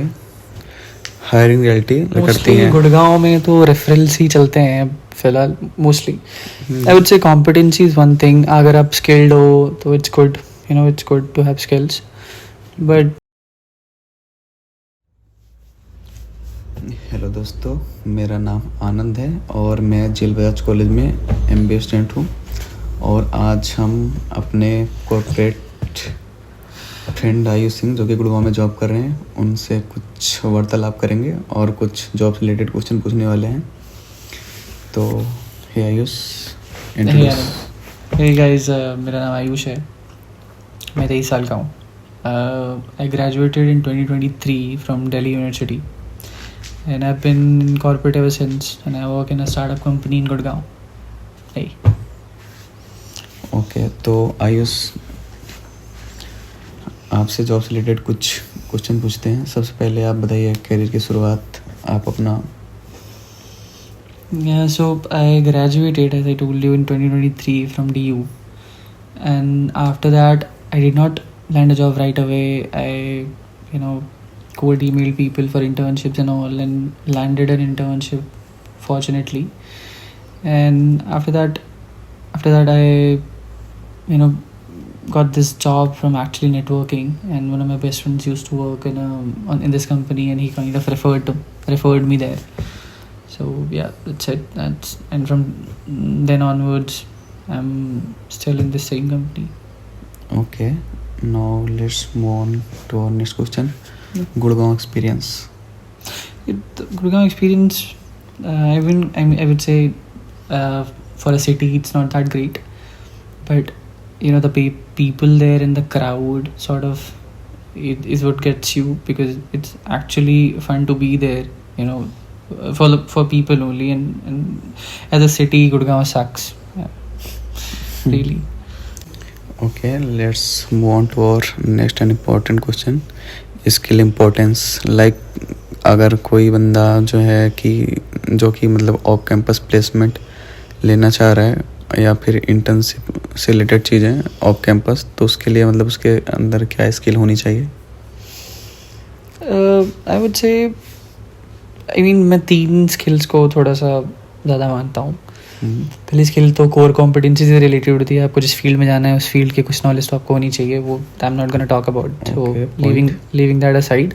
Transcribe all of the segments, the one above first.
Hiring reality करती हैं। गुड़गांव में तो रेफरल्स ही चलते हैं फिलहाल mostly. I would say competency is one thing. अगर आप स्किल्ड हो तो it's good, it's good to have skills, but hello दोस्तों, मेरा नाम आनंद है और मैं जेल बजाज कॉलेज में MBA स्टूडेंट हूँ। और आज हम अपने कॉर्पोरेट फ्रेंड आयुष सिंह, जो कि गुड़गांव में जॉब कर रहे हैं, उनसे कुछ वार्तालाप करेंगे और कुछ जॉब से रिलेटेड क्वेश्चन पूछने वाले हैं। तो हे आयुष, हे गाइस, मेरा नाम आयुष है, मैं 23 साल का हूँ। I graduated in 2023 from Delhi university and I've been in corporate ever since, and I work in a startup company in Gurgaon. Hey. Okay, तो आयुष, आपसे जॉब से रिलेटेड कुछ क्वेश्चन पूछते हैं। सबसे पहले आप बताइए करियर की शुरुआत आप अपना। Yeah, so I graduated, as I told you, in 2023 from DU, and after that I did not land a job right away. I cold emailed people for internships and all, and landed an internship, fortunately. And after that I got this job from actually networking, and one of my best friends used to work in this company, and he kind of referred me there. So yeah, that's it. And from then onwards I'm still in the same company. Okay, now let's move on to our next question. Gurgaon experience. Gurgaon experience, I would say, for a city it's not that great, but the people there and the crowd sort of is what gets you, because it's actually fun to be there, for people only, and as a city Gurgaon sucks. Really. Okay, let's move on to our next and important question. Skill importance, like अगर कोई बंदा जो कि मतलब off campus placement लेना चाह रहा है या फिर इंटर्नशिप से रिलेटेड चीज़ें ऑफ कैंपस, तो उसके लिए मतलब उसके अंदर क्या स्किल होनी चाहिए? आई वुड से, मैं 3 स्किल्स को थोड़ा सा ज़्यादा मानता हूँ। पहली स्किल तो कोर कॉम्पिटेंसी से रिलेटेड होती है। आपको जिस फील्ड में जाना है उस फील्ड की कुछ नॉलेज तो आपको होनी चाहिए। वो I am not gonna talk about, so leaving that aside.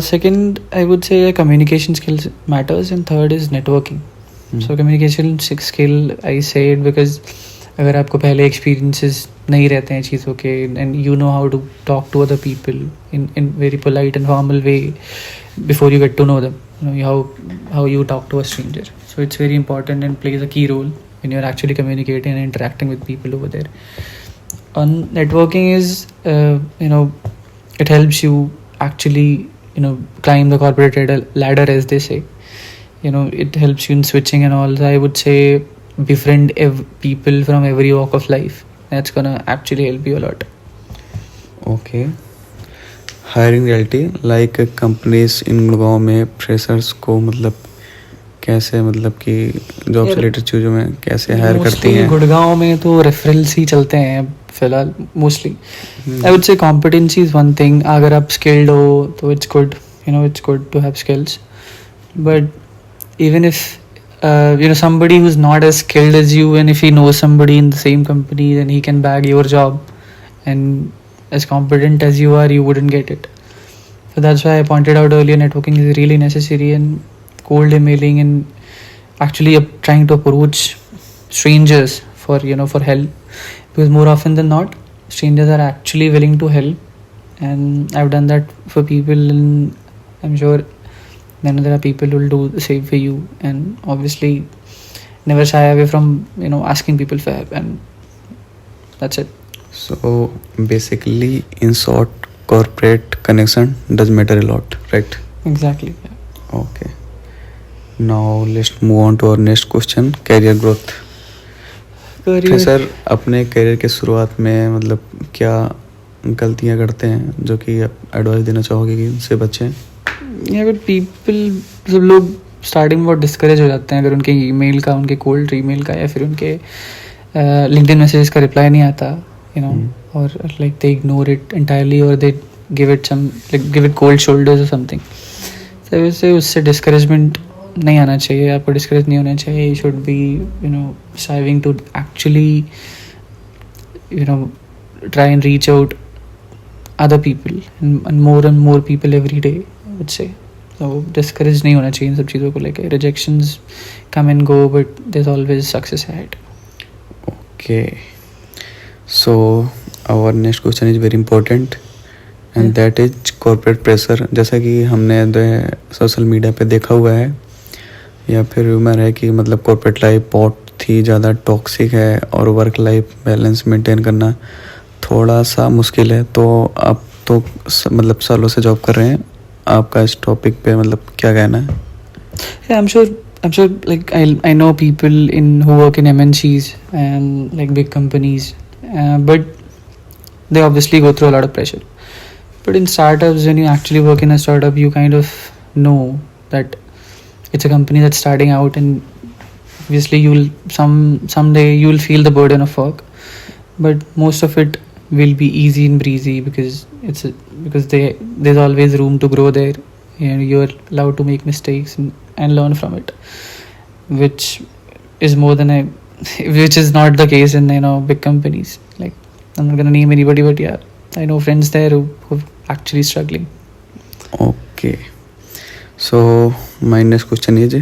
Second, I would से communication skills matters, and third is networking. So communication skill I से इट बिकॉज अगर आपको पहले एक्सपीरियंसेस नहीं रहते हैं चीज़ों के, and you know how to talk to other people in very polite and formal way before you get to know them, how you talk to a stranger. So it's very important and plays a key role when you're actually communicating and interacting with people over there. On networking is, it helps you actually climb the corporate ladder, as they say. It helps you in switching and all. I would say befriend people from every walk of life. That's gonna actually help you a lot. Okay. Hiring reality, like companies in Gurgaon में freshers को मतलब कैसे, मतलब कि job से related चीज़ों में कैसे हायर करती हैं? गुड़गांव में तो रेफरल्स ही चलते हैं फिलहाल mostly. I would say competency is one thing. अगर आप स्किल्ड हो तो it's good, it's good to have skills, but even if somebody who's not as skilled as you, and if he knows somebody in the same company, then he can bag your job, and as competent as you are, you wouldn't get it. So that's why I pointed out earlier, networking is really necessary, and cold emailing and actually trying to approach strangers for help, because more often than not strangers are actually willing to help, and I've done that for people, and I'm sure then there are people who will do the same for you. And obviously never shy away from asking people for help, and that's it. So basically, in short, corporate connection does matter a lot, right? Exactly. Yeah. Okay. Now let's move on to our next question, career growth. Sir, अपने career के शुरुआत में मतलब क्या गलतियां करते हैं जो कि आप एडवाइस देना चाहोगे कि उनसे बचें? सब लोग स्टार्टिंग में बहुत डिस्करेज हो जाते हैं अगर उनके ईमेल का, उनके कोल्ड ईमेल का या फिर उनके लिंक्डइन मैसेजेस का रिप्लाई नहीं आता, or like they ignore it entirely, or they give it some, like give it cold shoulders or something. तो वैसे उससे discouragement नहीं आना चाहिए, आपको discourage नहीं होना चाहिए. You should be, you know, striving to actually, you know, try and reach out other people and more people every day, I would say. So discourage नहीं होना चाहिए इन सब चीज़ों को लेके. Rejections come and go, but there's always success ahead. Okay, so our next question is very important and that is corporate pressure. जैसा कि हमने सोशल मीडिया पे देखा हुआ है या फिर रूमर है कि मतलब कॉर्पोरेट लाइफ बहुत ही ज़्यादा टॉक्सिक है और वर्क लाइफ बैलेंस मेंटेन करना थोड़ा सा मुश्किल है. तो आप तो मतलब सालों से जॉब कर रहे हैं, आपका इस टॉपिक पे मतलब क्या कहना है? Yeah, I'm sure like I know people who work in MNCs and like big companies, but they obviously go through a lot of pressure. But in startups, when you actually work in a startup, you kind of know that it's a company that's starting out, and obviously you'll someday you'll feel the burden of work, but most of it will be easy and breezy because there's always room to grow there. You know, you're allowed to make mistakes and learn from it, which is not the case in, you know, big companies. Like, I'm not gonna name anybody, but yeah, I know friends there who are actually struggling. Okay, so my next question is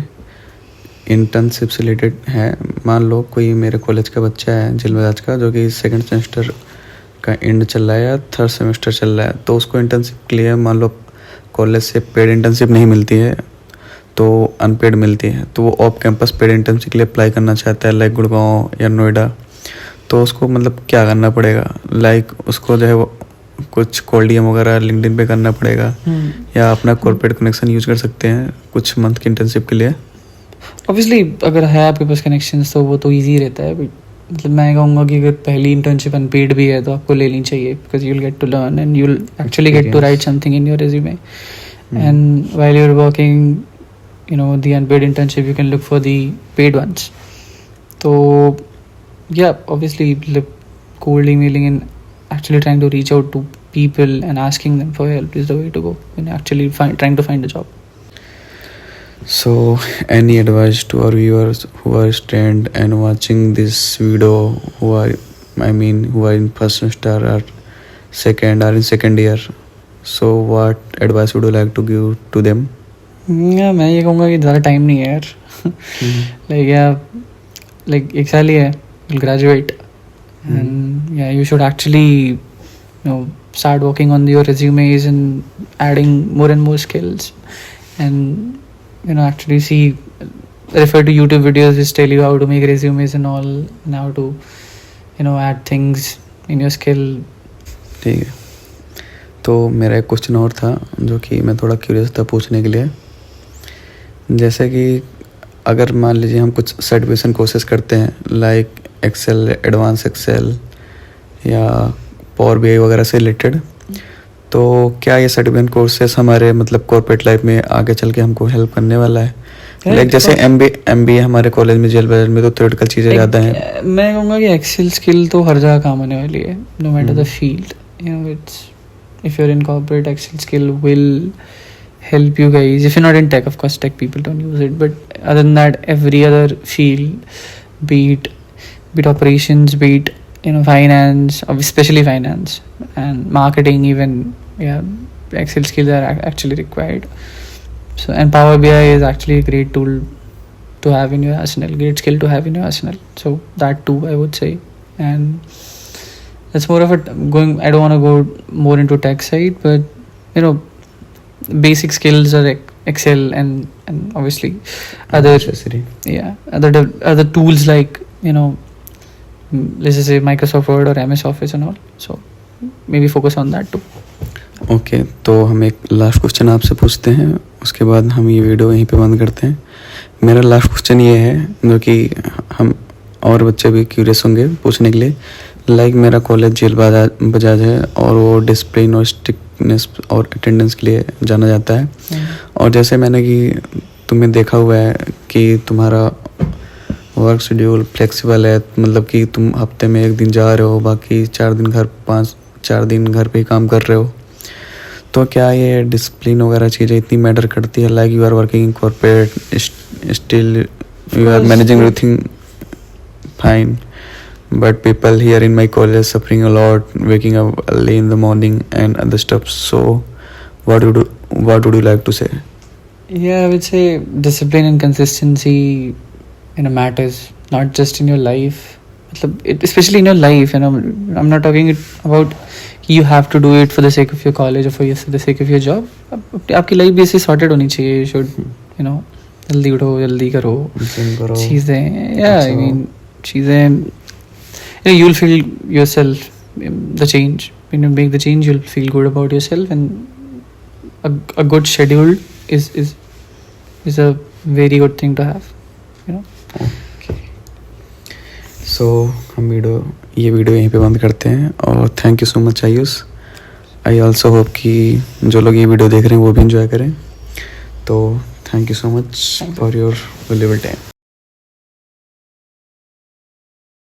internship से related है. मान लो कोई मेरे college का बच्चा है झीलबजाज का, जो कि सेकंड सेमेस्टर का एंड चल रहा है या थर्ड सेमेस्टर चल रहा है, तो उसको इंटर्नशिप के लिए मान लो कॉलेज से पेड इंटर्नशिप नहीं मिलती है तो अनपेड मिलती है, तो वो ऑफ कैंपस पेड इंटर्नशिप के लिए अप्लाई करना चाहता है लाइक गुड़गांव या नोएडा, तो उसको मतलब क्या करना पड़ेगा? लाइक उसको जो है वो कुछ कोल्डियम वगैरह लिंक्डइन पे करना पड़ेगा या अपना कॉर्पोरेट कनेक्शन यूज कर सकते हैं कुछ मंथ की इंटर्नशिप के लिए? ऑब्वियसली अगर है आपके पास कनेक्शंस तो वो तो ईजी रहता है, बट मतलब मैं कहूँगा कि अगर पहली इंटर्नशिप अनपेड भी है तो आपको लेनी चाहिए, because you will get to learn and you will actually get to write something in your resume. And while you are working, you know, the unpaid internship, you can look for the paid ones. So yeah, obviously cold emailing and actually trying to reach out to people and asking them for help is the way to go when actually trying to find a job. So any advice to our viewers who are studying and watching this video, who are in first semester or second or in second year, so what advice would you like to give to them? मैं ये कहूँगा कि ज़्यादा time नहीं है यार. Like एक साल ही है, you'll graduate and yeah, you should actually, you know, start working on your resumes and adding more and more skills, and you know, actually refer to YouTube videos which tell you how to make resumes and all, and how to, you know, add things in your skill. ठीक है, तो मेरा एक question और था जो कि मैं थोड़ा क्यूरियस था पूछने के लिए. जैसे कि अगर मान लीजिए हम कुछ सर्टिफिकेशन कोर्सेज करते हैं लाइक एक्सेल, एडवांस एक्सेल या पावर बीआई वगैरह से रिलेटेड, तो क्या ये सर्टिफिकेशन कोर्सेज हमारे मतलब कॉर्पोरेट लाइफ में आगे चल के हमको हेल्प करने वाला है? लाइक जैसे एमबीए हमारे कॉलेज में जेल में तो थ्योरेटिकल चीज़ें ज़्यादा हैं. मैं कहूँगा कि एक्सेल स्किल तो हर जगह काम आने वाली है, no matter the field. You know, it's if you are in corporate, Excel skill will help you guys. If you're not in tech, of course tech people don't use it, but other than that, every other field, be it operations, be it, you know, finance, especially finance and marketing even, yeah, Excel skills are actually required. So, and Power BI is actually a great tool to have in your arsenal, great skill to have in your arsenal. So that too, I would say. And that's more of a I don't want to go more into tech side, but you know, basic skills are like Excel and obviously other other tools like, you know, let's just say Microsoft Word or MS Office and all. So maybe focus on that too. Okay, तो हम एक last question आपसे पूछते हैं, उसके बाद हम ये वीडियो यहीं पे बंद करते हैं. मेरा लास्ट क्वेश्चन ये है जो कि हम और बच्चे भी क्यूरियस होंगे पूछने के लिए. लाइक मेरा कॉलेज जेल बजाज है और वो डिसिप्लिन और स्ट्रिक्टनेस और अटेंडेंस के लिए जाना जाता है. और जैसे मैंने कि तुम्हें देखा हुआ है कि तुम्हारा वर्क शेड्यूल फ्लेक्सिबल है, मतलब कि तुम हफ्ते में 1 दिन जा रहे हो, बाकी 4 दिन घर पे ही काम कर रहे हो. तो क्या ये डिसिप्लिन वगैरह चीज़ें इतनी मैटर करती है? Like you are working in corporate, still you are managing everything fine, but people here in my college suffering a lot, waking up early in the morning and other stuff. So what would you like to say? Yeah, I would say discipline and consistency, matters not just in your life. Especially in your life, I'm not talking about you have to do it for the sake of your college or for the sake of your job. आपकी life भी ऐसे sorted होनी चाहिए. You should, जल्दी उठो, जल्दी करो चीज़ें. Yeah, I mean चीज़ें. You'll feel yourself the change. When you make the change, you'll feel good about yourself, and a good schedule is a very good thing to have. Okay. So हम ये video यहीं पे बंद करते हैं और thank you so much Ayush. I also hope कि जो लोग ये वीडियो देख रहे हैं वो भी इंजॉय करें. तो thank you so much for your valuable time.